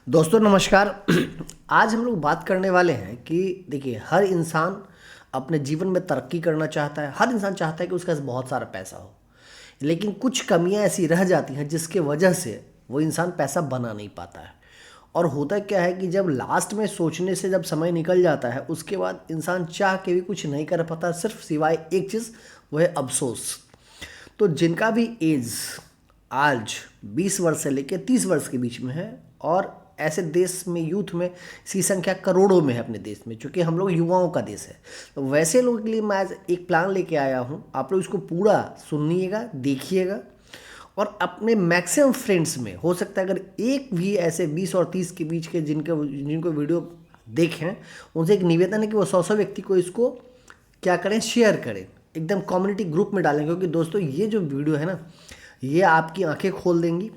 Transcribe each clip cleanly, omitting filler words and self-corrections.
दोस्तों नमस्कार। आज हम लोग बात करने वाले हैं कि देखिए, हर इंसान अपने जीवन में तरक्की करना चाहता है। हर इंसान चाहता है कि उसके पास बहुत सारा पैसा हो, लेकिन कुछ कमियां ऐसी रह जाती हैं जिसके वजह से वो इंसान पैसा बना नहीं पाता है। और होता क्या है कि जब लास्ट में सोचने से जब समय निकल जाता है, उसके बाद इंसान चाह के भी कुछ नहीं कर पाता, सिर्फ सिवाय एक चीज़, वो है अफसोस। तो जिनका भी एज आज 20 वर्ष से लेकर 30 वर्ष के बीच में है, और ऐसे देश में यूथ में इसकी संख्या करोड़ों में है अपने देश में, क्योंकि हम लोग युवाओं का देश है। तो वैसे लोगों के लिए मैं आज एक प्लान लेके आया हूँ। आप लोग इसको पूरा सुनिएगा, देखिएगा, और अपने मैक्सिमम फ्रेंड्स में हो सकता है अगर एक भी ऐसे 20 और 30 के बीच के जिनको जिनको वीडियो देखें, उनसे एक निवेदन है कि वो 100 व्यक्ति को इसको क्या करें, शेयर करें, एकदम कम्युनिटी ग्रुप में डालें। क्योंकि दोस्तों ये जो वीडियो है ना, ये आपकी आंखें खोल देंगी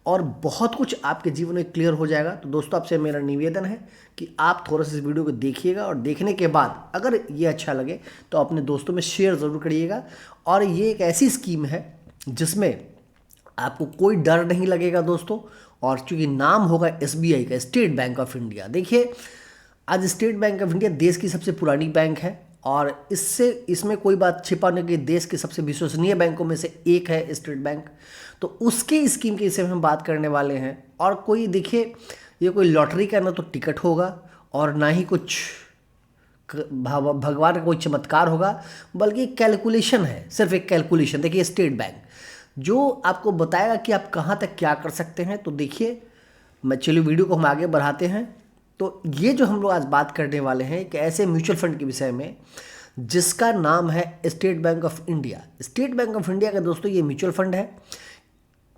और बहुत कुछ आपके जीवन में क्लियर हो जाएगा। तो दोस्तों आपसे मेरा निवेदन है कि आप थोड़ा सा इस वीडियो को देखिएगा, और देखने के बाद अगर ये अच्छा लगे तो अपने दोस्तों में शेयर ज़रूर करिएगा। और ये एक ऐसी स्कीम है जिसमें आपको कोई डर नहीं लगेगा दोस्तों। और चूंकि नाम होगा एसबीआई का, स्टेट बैंक ऑफ इंडिया। देखिए, आज स्टेट बैंक ऑफ इंडिया देश की सबसे पुरानी बैंक है, और इसमें कोई बात छिपाने की, देश के सबसे विश्वसनीय बैंकों में से एक है स्टेट बैंक। तो उसके स्कीम के विषय में हम बात करने वाले हैं। और कोई देखिए, ये कोई लॉटरी का ना तो टिकट होगा, और ना ही कुछ भगवान का कोई चमत्कार होगा, बल्कि एक कैलकुलेशन है, सिर्फ एक कैलकुलेशन। देखिए, स्टेट बैंक जो आपको बताएगा कि आप कहाँ तक क्या कर सकते हैं। तो देखिए, मैं चलिए वीडियो को हम आगे बढ़ाते हैं। तो ये जो हम लोग आज बात करने वाले हैं एक ऐसे म्यूचुअल फंड के विषय में जिसका नाम है state bank of India. State bank of India का दोस्तों ये म्यूचुअल फंड है।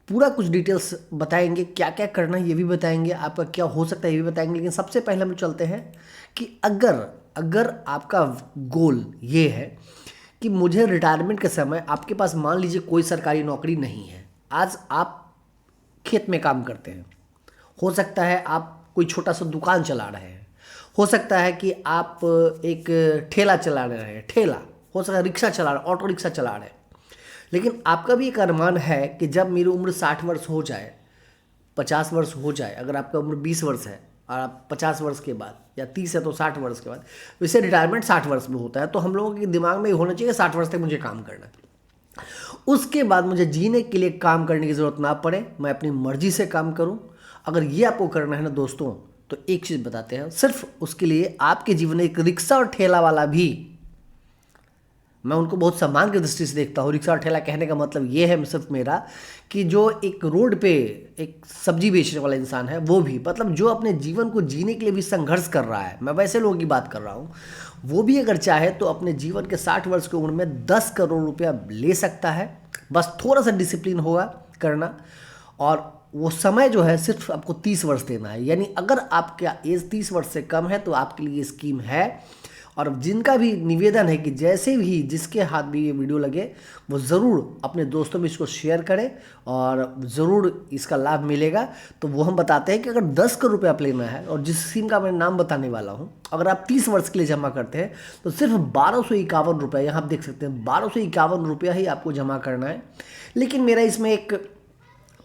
पूरा कुछ डिटेल्स बताएंगे, क्या क्या करना है ये भी बताएंगे, आपका क्या हो सकता है ये भी बताएंगे। लेकिन सबसे पहले हम चलते हैं कि अगर आपका गोल ये है कि मुझे रिटायरमेंट के समय, आपके पास मान लीजिए कोई सरकारी नौकरी नहीं है, आज आप खेत में काम करते हैं, हो सकता है आप कोई छोटा सा दुकान चला रहे हैं, हो सकता है कि आप एक ठेला चला रहे हैं, ठेला हो सकता है, रिक्शा चला रहे, ऑटो रिक्शा चला रहे हैं। लेकिन आपका भी एक अरमान है कि जब मेरी उम्र 60 वर्ष हो जाए, 50 वर्ष हो जाए, अगर आपका उम्र 20 वर्ष है और आप 50 वर्ष के बाद, या 30 है तो 60 वर्ष के बाद, वैसे रिटायरमेंट 60 वर्ष में होता है। तो हम लोगों के दिमाग में ये होना चाहिए 60 वर्ष तक मुझे काम करना है, उसके बाद मुझे जीने के लिए काम करने की ज़रूरत ना पड़े, मैं अपनी मर्जी से काम करूं। अगर ये आपको करना है ना दोस्तों, तो एक चीज़ बताते हैं, सिर्फ उसके लिए आपके जीवन में एक रिक्शा और ठेला वाला भी, मैं उनको बहुत सम्मान की दृष्टि से देखता हूँ। रिक्शा और ठेला कहने का मतलब ये है सिर्फ मेरा कि जो एक रोड पे एक सब्जी बेचने वाला इंसान है, वो भी, मतलब जो अपने जीवन को जीने के लिए भी संघर्ष कर रहा है, मैं वैसे लोगों की बात कर रहा हूँ, वो भी अगर चाहे तो अपने जीवन के 60 वर्ष की उम्र में 10 करोड़ रुपया ले सकता है। बस थोड़ा सा डिसिप्लिन होगा करना, और वो समय जो है सिर्फ आपको 30 वर्ष देना है। यानी अगर आपका एज 30 वर्ष से कम है तो आपके लिए ये स्कीम है। और जिनका भी निवेदन है कि जैसे भी जिसके हाथ भी ये वीडियो लगे, वो ज़रूर अपने दोस्तों में इसको शेयर करें, और ज़रूर इसका लाभ मिलेगा। तो वो हम बताते हैं कि अगर 10 करोड़ रुपये आप लेना है, और जिस स्कीम का मैं नाम बताने वाला हूँ, अगर आप 30 वर्ष के लिए जमा करते हैं तो सिर्फ 1251 रुपये, यहाँ आप देख सकते हैं 1251 रुपया ही आपको जमा करना है। लेकिन मेरा इसमें एक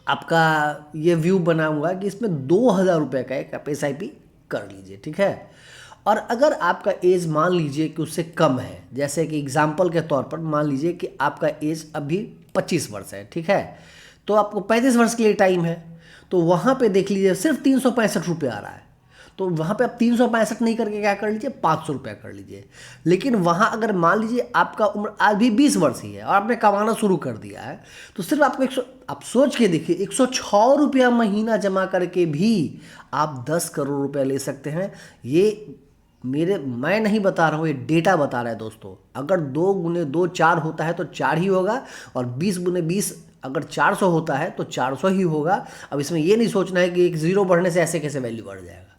आपका ये व्यू बनाऊंगा कि इसमें 2000 रुपये का एक आप SIP कर लीजिए, ठीक है। और अगर आपका एज मान लीजिए कि उससे कम है, जैसे कि एग्जाम्पल के तौर पर मान लीजिए कि आपका एज अभी 25 वर्ष है, ठीक है, तो आपको 35 वर्ष के लिए टाइम है, तो वहाँ पे देख लीजिए सिर्फ 365 रुपये आ रहा है। तो वहाँ पे आप 365 नहीं करके क्या कर लीजिए, 500 रुपया कर लीजिए। लेकिन वहाँ अगर मान लीजिए आपका उम्र आज भी 20 वर्ष ही है और आपने कमाना शुरू कर दिया है, तो सिर्फ आपको आप सोच के देखिए, 106 रुपया महीना जमा करके भी आप 10 करोड़ रुपया ले सकते हैं। ये मैं नहीं बता रहा हूँ, ये डेटा बता रहा है दोस्तों। अगर 2 गुने 2 4 होता है तो 4 ही होगा, और 20 गुने 20 अगर 400 होता है तो 400 ही होगा। अब इसमें ये नहीं सोचना है कि एक जीरो बढ़ने से ऐसे कैसे वैल्यू बढ़ जाएगा।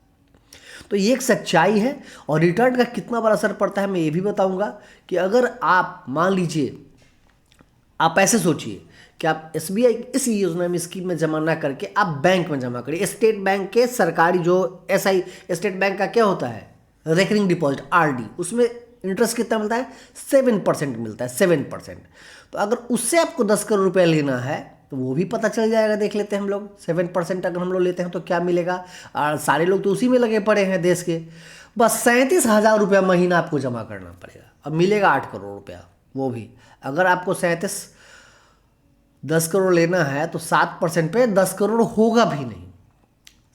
तो ये एक सच्चाई है। और रिटर्न का कितना बड़ा असर पड़ता है मैं ये भी बताऊंगा कि अगर आप मान लीजिए, आप ऐसे सोचिए कि आप SBI इस योजना में, स्कीम में जमा ना करके आप बैंक में जमा करिए। स्टेट बैंक के सरकारी जो स्टेट बैंक का क्या होता है, रेकरिंग डिपॉजिट RD, उसमें इंटरेस्ट कितना मिलता है, 7% मिलता है, 7%। तो अगर उससे आपको 10 करोड़ रुपया लेना है तो वो भी पता चल जाएगा, देख लेते हैं हम लोग। 7% अगर हम लोग लेते हैं तो क्या मिलेगा, और सारे लोग तो उसी में लगे पड़े हैं देश के। बस 37,000 रुपया महीना आपको जमा करना पड़ेगा, अब मिलेगा 8 करोड़ रुपया। वो भी अगर आपको 10 करोड़ लेना है तो 7% पे 10 करोड़ होगा भी नहीं।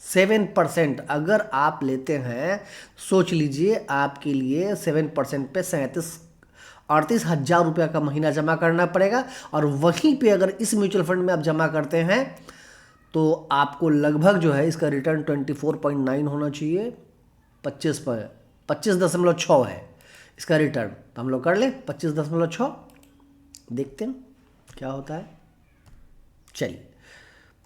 7% अगर आप लेते हैं, सोच लीजिए आपके लिए 7% पे 38,000 रुपया का महीना जमा करना पड़ेगा। और वहीं पे अगर इस म्यूचुअल फंड में आप जमा करते हैं तो आपको लगभग जो है इसका रिटर्न 24.9 होना चाहिए। 25.6 है इसका रिटर्न, तो हम लोग कर लें 25.6, देखते हैं क्या होता है। चलिए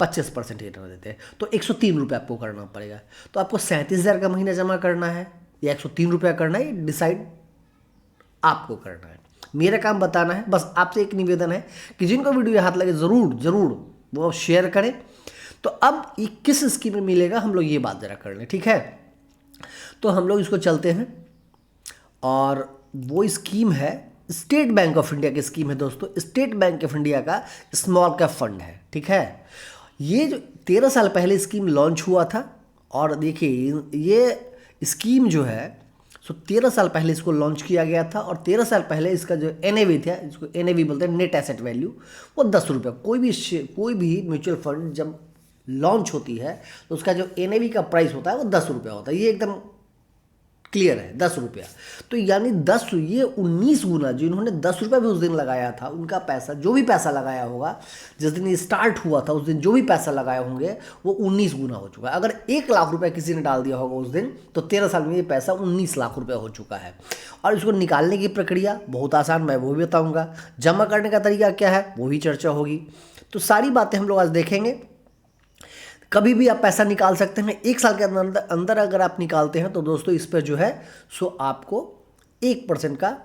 25% रिटर्न देते हैं तो 103 रुपये आपको करना पड़ेगा। तो आपको 37,000 का महीना जमा करना है या 103 रुपया करना है, डिसाइड आपको करना है। मेरा काम बताना है। बस आपसे एक निवेदन है कि जिनको वीडियो हाथ लगे ज़रूर वो शेयर करें। तो अब ये किस स्कीम में मिलेगा, हम लोग ये बात ज़रा कर लें, ठीक है। तो हम लोग इसको चलते हैं, और वो स्कीम है स्टेट बैंक ऑफ इंडिया की स्कीम है दोस्तों। स्टेट बैंक ऑफ इंडिया का स्मॉल कैप फंड है, ठीक है। ये जो 13 साल पहले स्कीम लॉन्च हुआ था, और देखिए ये स्कीम जो है 13 साल पहले इसको लॉन्च किया गया था, और 13 साल पहले इसका जो NAV था, इसको NAV बोलते हैं, नेट एसेट वैल्यू, वो 10 रुपये। कोई भी म्यूचुअल फंड जब लॉन्च होती है तो उसका जो NAV का प्राइस होता है वो 10 रुपया होता है। ये एकदम क्लियर है, 10 रुपया। तो यानी 19 गुना, जिन्होंने 10 रुपया भी उस दिन लगाया था, उनका पैसा, जो भी पैसा लगाया होगा जिस दिन ये स्टार्ट हुआ था उस दिन जो भी पैसा लगाए होंगे वो 19 गुना हो चुका है। अगर 1 लाख रुपया किसी ने डाल दिया होगा उस दिन, तो 13 साल में ये पैसा 19 लाख रुपया हो चुका है। और इसको निकालने की प्रक्रिया बहुत आसान, मैं वो भी बताऊँगा। जमा करने का तरीका क्या है वो भी चर्चा होगी। तो सारी बातें हम लोग आज देखेंगे। कभी भी आप पैसा निकाल सकते हैं। 1 साल के अंदर अगर आप निकालते हैं तो दोस्तों इस पर जो है सो आपको 1% का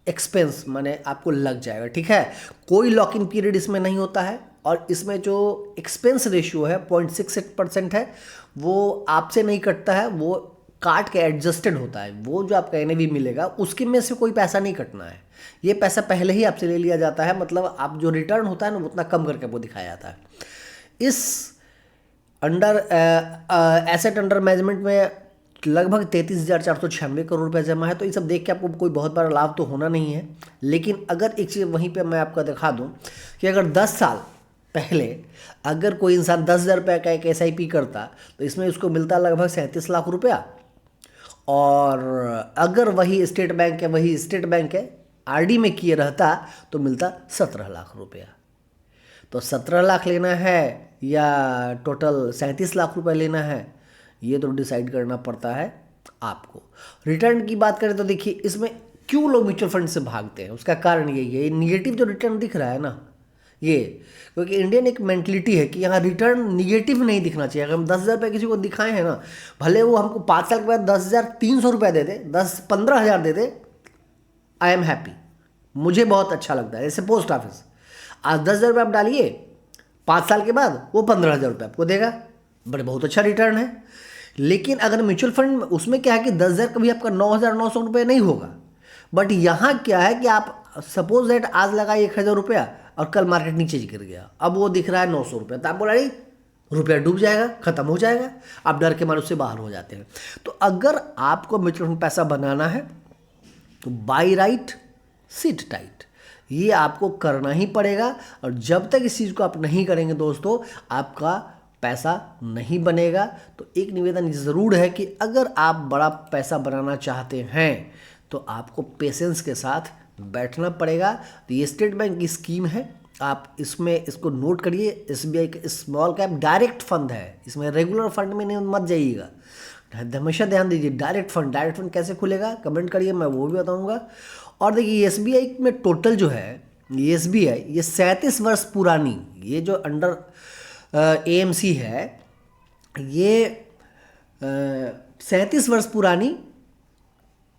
एक्सपेंस माने आपको लग जाएगा, ठीक है। कोई लॉक इन पीरियड इसमें नहीं होता है, और इसमें जो एक्सपेंस रेशियो है 0.68% है, वो आपसे नहीं कटता है, वो काट के एडजस्टेड होता है। वो जो आपका NAV मिलेगा उसके में से कोई पैसा नहीं कटना है, ये पैसा पहले ही आपसे ले लिया जाता है। मतलब आप जो रिटर्न होता है ना उतना कम करके वो दिखाया जाता है। इस एसेट अंडर मैनेजमेंट में लगभग 33,496 करोड़ रुपया जमा है। तो ये सब देख के आपको कोई बहुत बड़ा लाभ तो होना नहीं है, लेकिन अगर एक चीज़ वहीं पे मैं आपको दिखा दूं कि अगर 10 साल पहले अगर कोई इंसान 10,000 रुपये का एक SIP करता तो इसमें उसको मिलता लगभग 37 लाख रुपया, और अगर वही स्टेट बैंक है RD में किए रहता तो मिलता 17 लाख रुपया। तो 17 लाख लेना है या टोटल 37 लाख रुपए लेना है, ये तो डिसाइड करना पड़ता है आपको। रिटर्न की बात करें तो देखिए इसमें क्यों लोग म्यूचुअल फंड से भागते हैं, उसका कारण यही है। ये निगेटिव जो रिटर्न दिख रहा है ना, ये क्योंकि इंडियन एक मेंटलिटी है कि यहाँ रिटर्न निगेटिव नहीं दिखना चाहिए। अगर हम 10,000 रुपये किसी को दिखाए हैं ना, भले वो हमको 5 साल के बाद 10,300 रुपये दे दे, 15,000 दे दे, आई एम हैप्पी, मुझे बहुत अच्छा लगता है। जैसे पोस्ट ऑफिस, आज 10,000 रुपये आप डालिए, 5 साल के बाद वो 15,000 रुपये आपको देगा, बड़े बहुत अच्छा रिटर्न है। लेकिन अगर म्यूचुअल फंड उसमें क्या है कि 10,000 कभी आपका 9,900 रुपये नहीं होगा। बट यहाँ क्या है कि आप सपोज दैट आज लगाए 1,000 रुपया और कल मार्केट नीचे गिर गया, अब वो दिख रहा है 900 रुपये, तो आप बोला नहीं, रुपया डूब जाएगा, खत्म हो जाएगा, आप डर के मारे उससे बाहर हो जाते हैं। तो अगर आपको म्यूचुअल फंड पैसा बनाना है तो बाई राइट सिट टाइट, ये आपको करना ही पड़ेगा। और जब तक इस चीज़ को आप नहीं करेंगे दोस्तों, आपका पैसा नहीं बनेगा। तो एक निवेदन ज़रूर है कि अगर आप बड़ा पैसा बनाना चाहते हैं तो आपको पेशेंस के साथ बैठना पड़ेगा। तो ये स्टेट बैंक की स्कीम है, आप इसमें इसको नोट करिए। SBI का स्मॉल कैप डायरेक्ट फंड है, इसमें रेगुलर फंड में नहीं मत जाइएगा, हमेशा ध्यान दीजिए। डायरेक्ट फंड कैसे खुलेगा कमेंट करिए, मैं वो भी बताऊँगा। और देखिए SBI में टोटल जो है ये SBI ये 37 वर्ष पुरानी, ये जो अंडर AMC है ये 37 वर्ष पुरानी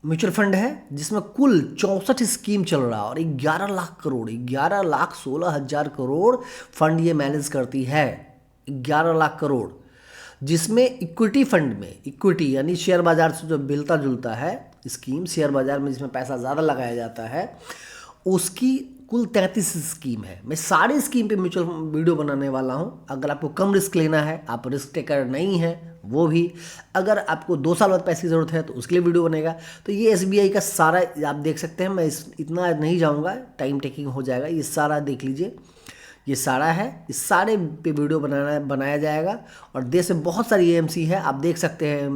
म्यूचुअल फंड है, जिसमें कुल 64 स्कीम चल रहा है और 11 लाख करोड़ 11,16,000 करोड़ फंड ये मैनेज करती है। 11 लाख करोड़, जिसमें इक्विटी फंड में, इक्विटी यानी शेयर बाजार से जो मिलता जुलता है स्कीम, शेयर बाजार में जिसमें पैसा ज़्यादा लगाया जाता है, उसकी कुल 33 स्कीम है। मैं सारी स्कीम पे म्यूचुअल वीडियो बनाने वाला हूँ। अगर आपको कम रिस्क लेना है, आप रिस्क टेकर नहीं है वो भी, अगर आपको 2 साल बाद पैसे की ज़रूरत है तो उसके लिए वीडियो बनेगा। तो ये एसबीआई का सारा आप देख सकते हैं, मैं इतना नहीं जाऊँगा, टाइम टेकिंग हो जाएगा। ये सारा देख लीजिए, ये सारा है, इस सारे पे वीडियो बनाया जाएगा। और देश में बहुत सारी एएमसी है, आप देख सकते हैं,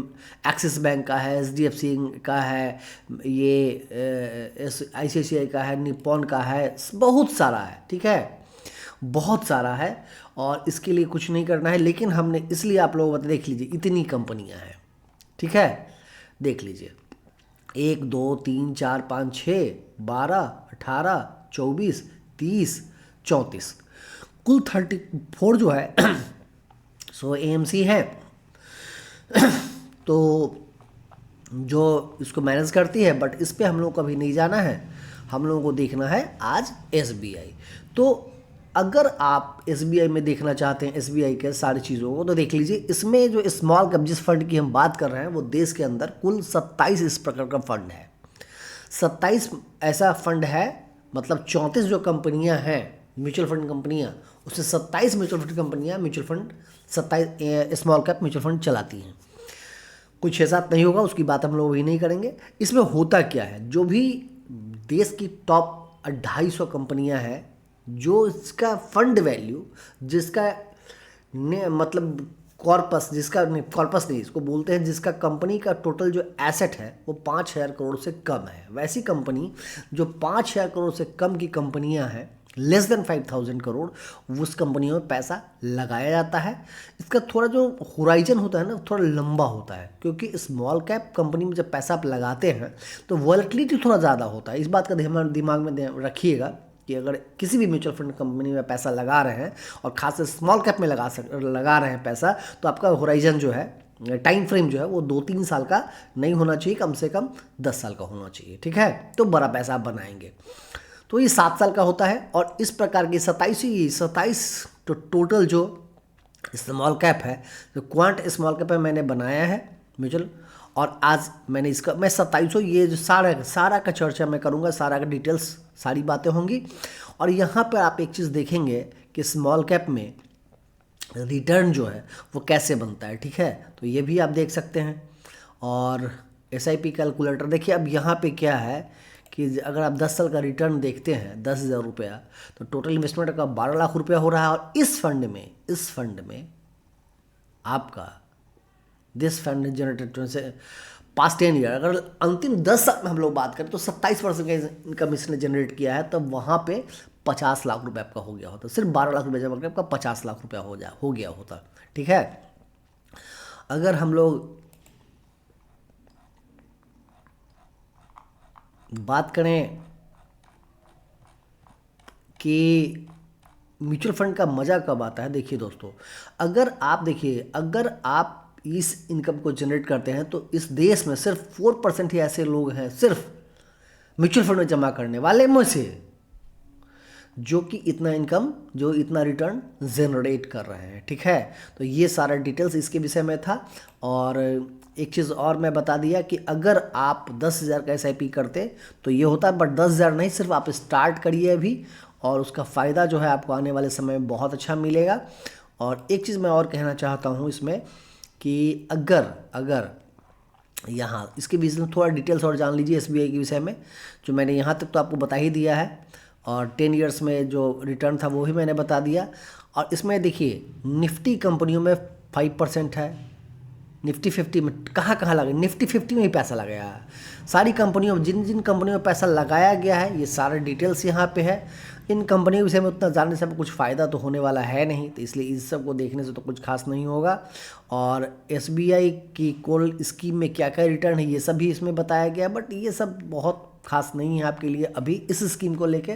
एक्सिस बैंक का है, एचडीएफसी का है, ये आईसीआईसीआई का है, निप्पॉन का है, बहुत सारा है, ठीक है, बहुत सारा है। और इसके लिए कुछ नहीं करना है, लेकिन हमने इसलिए आप लोग देख लीजिए, इतनी कंपनियां हैं, ठीक है, देख लीजिए 1 2 3 4 5 6 12 18 24 30 34 कुल 34 जो है सो एएमसी है। तो जो इसको मैनेज करती है, बट इस पे हम लोग को अभी नहीं जाना है, हम लोगों को देखना है आज एसबीआई। तो अगर आप एसबीआई में देखना चाहते हैं एसबीआई के सारी चीज़ों को, तो देख लीजिए, इसमें जो स्मॉल कैप जिस फंड की हम बात कर रहे हैं वो देश के अंदर कुल 27 इस प्रकार का फंड है। 27 ऐसा फंड है, मतलब 34 जो कंपनियां हैं म्यूचुअल फंड कंपनियां, उससे 27 म्यूचुअल फंड कंपनियां mutual fund 27 small cap mutual fund चलाती हैं। कुछ 6-7 नहीं होगा, उसकी बात हम लोग वही नहीं करेंगे। इसमें होता क्या है, जो भी देश की टॉप 250 कंपनियां हैं, जो इसका फंड वैल्यू, जिसका मतलब कॉर्पस, जिसका कॉर्पस नहीं, इसको बोलते हैं, जिसका कंपनी का टोटल जो एसेट है वो 5,000 करोड़ से कम है, वैसी कंपनी जो 5,000 करोड़ से कम की कंपनियां हैं, लेस देन 5,000 करोड़, उस कंपनियों में पैसा लगाया जाता है। इसका थोड़ा जो होराइजन होता है ना, थोड़ा लंबा होता है, क्योंकि स्मॉल कैप कंपनी में जब पैसा आप लगाते हैं तो वॉलेटिलिटी थोड़ा ज़्यादा होता है। इस बात का दिमाग में रखिएगा कि अगर किसी भी म्यूचुअल फंड कंपनी में पैसा लगा रहे हैं, और खास स्मॉल कैप में लगा रहे हैं पैसा, तो आपका होराइजन जो है, टाइम फ्रेम जो है, वो 2-3 साल का नहीं होना चाहिए, कम से कम 10 साल का होना चाहिए, ठीक है, तो बड़ा पैसा आप बनाएंगे। तो ये 7 साल का होता है। और इस प्रकार की 27 तो टोटल जो स्मॉल कैप है, जो क्वांट स्मॉल कैप है, मैंने बनाया है म्यूचुअल। और आज मैंने इसका, मैं 2700, ये जो सारा का चर्चा मैं करूँगा, सारा का डिटेल्स, सारी बातें होंगी। और यहाँ पर आप एक चीज़ देखेंगे कि स्मॉल कैप में रिटर्न जो है वो कैसे बनता है, ठीक है, तो ये भी आप देख सकते हैं। और SIP कैलकुलेटर देखिए, अब यहाँ पे क्या है कि अगर आप 10 साल का रिटर्न देखते हैं 10,000 रुपया, तो टोटल इन्वेस्टमेंट का 12 लाख रुपया हो रहा है। और इस फंड में आपका दिस फंड जनरेटेड से पास्ट 10 ईयर, अगर अंतिम 10 साल में हम लोग बात करें तो 27% का इनकम इसने जनरेट किया है, तब वहाँ पे 50 लाख रुपये आपका हो गया होता। सिर्फ 12 लाख रुपये जमा करके आपका 50 लाख रुपया हो गया होता, ठीक है। अगर हम लोग बात करें कि म्यूचुअल फंड का मज़ा कब आता है, देखिए दोस्तों, अगर आप इस इनकम को जनरेट करते हैं, तो इस देश में सिर्फ 4% ही ऐसे लोग हैं, सिर्फ म्यूचुअल फंड में जमा करने वाले में से, जो कि इतना इनकम, जो इतना रिटर्न जनरेट कर रहे हैं, ठीक है। तो ये सारा डिटेल्स इसके विषय में था। और एक चीज़ और मैं बता दिया कि अगर आप 10,000 का SIP करते तो ये होता है, बट 10,000 नहीं, सिर्फ आप स्टार्ट करिए अभी, और उसका फ़ायदा जो है आपको आने वाले समय में बहुत अच्छा मिलेगा। और एक चीज़ मैं और कहना चाहता हूँ इसमें कि अगर यहाँ इसके विषय में थोड़ा डिटेल्स और जान लीजिए SBI के विषय में, जो मैंने यहाँ तक तो आपको बता ही दिया है। और 10 ईयर्स में जो रिटर्न था वो भी मैंने बता दिया। और इसमें देखिए, निफ्टी कंपनियों में 5% है, निफ्टी 50 में कहाँ लगा, निफ्टी 50 में ही पैसा लगाया है। सारी कंपनियों, जिन कंपनियों में पैसा लगाया गया है, ये सारे डिटेल्स यहाँ पे है। इन कंपनियों के विषय में उतना जानने से कुछ फ़ायदा तो होने वाला है नहीं, तो इसलिए इस सब को देखने से तो कुछ खास नहीं होगा। और SBI की कॉल स्कीम में क्या क्या रिटर्न है, ये सब भी इसमें बताया गया, बट ये सब बहुत खास नहीं है आपके लिए अभी इस स्कीम को लेके।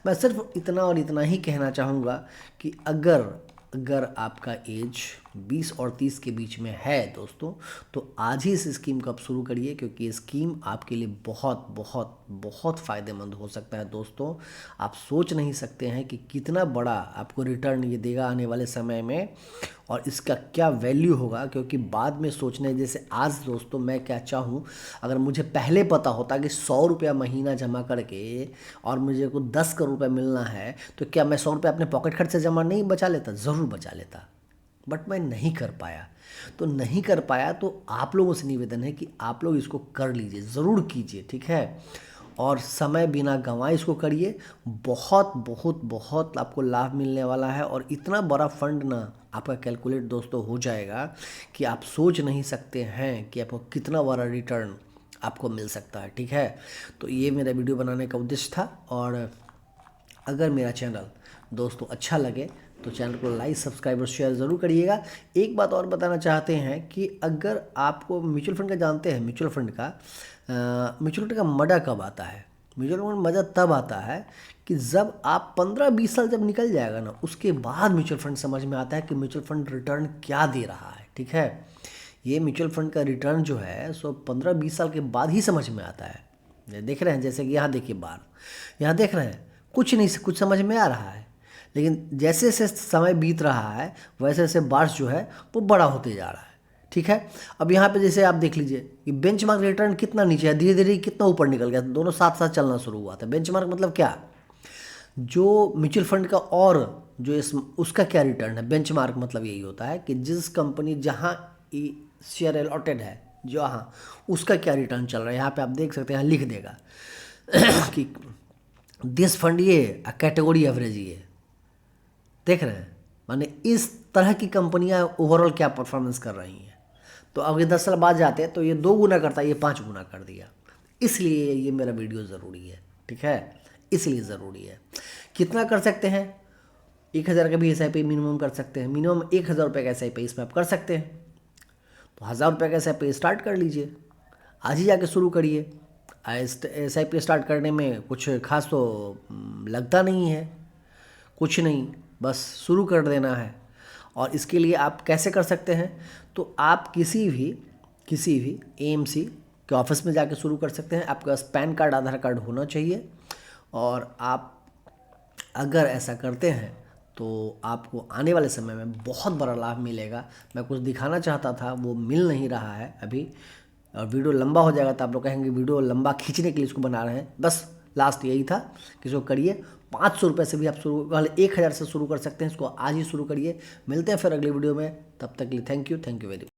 मैं सिर्फ इतना और इतना ही कहना चाहूँगा कि अगर आपका एज 20 और 30 के बीच में है दोस्तों, तो आज ही इस स्कीम को आप शुरू करिए, क्योंकि ये स्कीम आपके लिए बहुत बहुत बहुत फ़ायदेमंद हो सकता है दोस्तों। आप सोच नहीं सकते हैं कि कितना बड़ा आपको रिटर्न ये देगा आने वाले समय में, और इसका क्या वैल्यू होगा, क्योंकि बाद में सोचने जैसे आज दोस्तों मैं क्या चाहूँ, अगर मुझे पहले पता होता कि 100 रुपया महीना जमा करके और मुझे को 10 करोड़ रुपया मिलना है, तो क्या मैं 100 रुपया अपने पॉकेट खर्च से जमा नहीं बचा लेता? ज़रूर बचा लेता, बट मैं नहीं कर पाया। तो नहीं कर पाया, तो आप लोगों से निवेदन है कि आप लोग इसको कर लीजिए, ज़रूर कीजिए, ठीक है। और समय बिना गंवाए इसको करिए, बहुत बहुत बहुत आपको लाभ मिलने वाला है। और इतना बड़ा फंड ना आपका कैलकुलेट दोस्तों हो जाएगा कि आप सोच नहीं सकते हैं कि आपको कितना बड़ा रिटर्न आपको मिल सकता है, ठीक है। तो ये मेरा वीडियो बनाने का उद्देश्य था। और अगर मेरा चैनल दोस्तों अच्छा लगे तो चैनल को लाइक, सब्सक्राइब और शेयर ज़रूर करिएगा। एक बात और बताना चाहते हैं कि अगर आपको म्यूचुअल फंड का जानते हैं, म्यूचुअल फंड का मज़ा कब आता है? म्यूचुअल फंड मज़ा तब आता है कि जब आप 15-20 साल जब निकल जाएगा ना, उसके बाद म्यूचुअल फंड समझ में आता है कि म्यूचुअल फंड रिटर्न क्या दे रहा है, ठीक है। ये म्यूचुअल फंड का रिटर्न जो है सो 15-20 साल के बाद ही समझ में आता है। देख रहे हैं, जैसे कि यहाँ देखिए बार, यहाँ देख रहे हैं कुछ नहीं, कुछ समझ में आ रहा है, लेकिन जैसे जैसे समय बीत रहा है वैसे वैसे बार्स जो है वो बड़ा होते जा रहा है, ठीक है। अब यहाँ पे जैसे आप देख लीजिए कि बेंचमार्क रिटर्न कितना नीचे है, धीरे धीरे कितना ऊपर निकल गया, दोनों साथ साथ चलना शुरू हुआ था। बेंचमार्क मतलब क्या? जो म्यूचुअल फंड का और जो इस उसका क्या रिटर्न है। बेंचमार्क मतलब यही होता है कि जिस कंपनी जहाँ शेयर अलॉटेड है, जो हाँ उसका क्या रिटर्न चल रहा है। यहाँ पे आप देख सकते हैं, यहाँ लिख देगा कि दिस फंड ये कैटेगरी एवरेज ये, देख रहे हैं, माने इस तरह की कंपनियां ओवरऑल क्या परफॉर्मेंस कर रही हैं। तो अब ये 10 साल बाद जाते हैं तो ये 2 गुना करता है, ये 5 गुना कर दिया। इसलिए ये मेरा वीडियो ज़रूरी है, ठीक है, इसलिए ज़रूरी है। कितना कर सकते हैं? 1000 का भी SIP मिनिमम कर सकते हैं, मिनिमम 1000 रुपये का SIP इसमें आप कर सकते हैं। तो 1000 रुपये का SIP स्टार्ट कर लीजिए, आज ही जाके शुरू करिए। SIP स्टार्ट करने में कुछ खास तो लगता नहीं है, कुछ नहीं, बस शुरू कर देना है। और इसके लिए आप कैसे कर सकते हैं? तो आप किसी भी AMC के ऑफिस में जाके शुरू कर सकते हैं। आपके पास पैन कार्ड, आधार कार्ड होना चाहिए। और आप अगर ऐसा करते हैं तो आपको आने वाले समय में बहुत बड़ा लाभ मिलेगा। मैं कुछ दिखाना चाहता था, वो मिल नहीं रहा है अभी, और वीडियो लंबा हो जाएगा तो आप लोग कहेंगे वीडियो लंबा खींचने के लिए इसको बना रहे हैं। बस लास्ट यही था कि इसको करिए। 500 रुपये से भी आप शुरू, वाले 1000 से शुरू कर सकते हैं। इसको आज ही शुरू करिए। मिलते हैं फिर अगले वीडियो में, तब तक के लिए थैंक यू वेरी मच।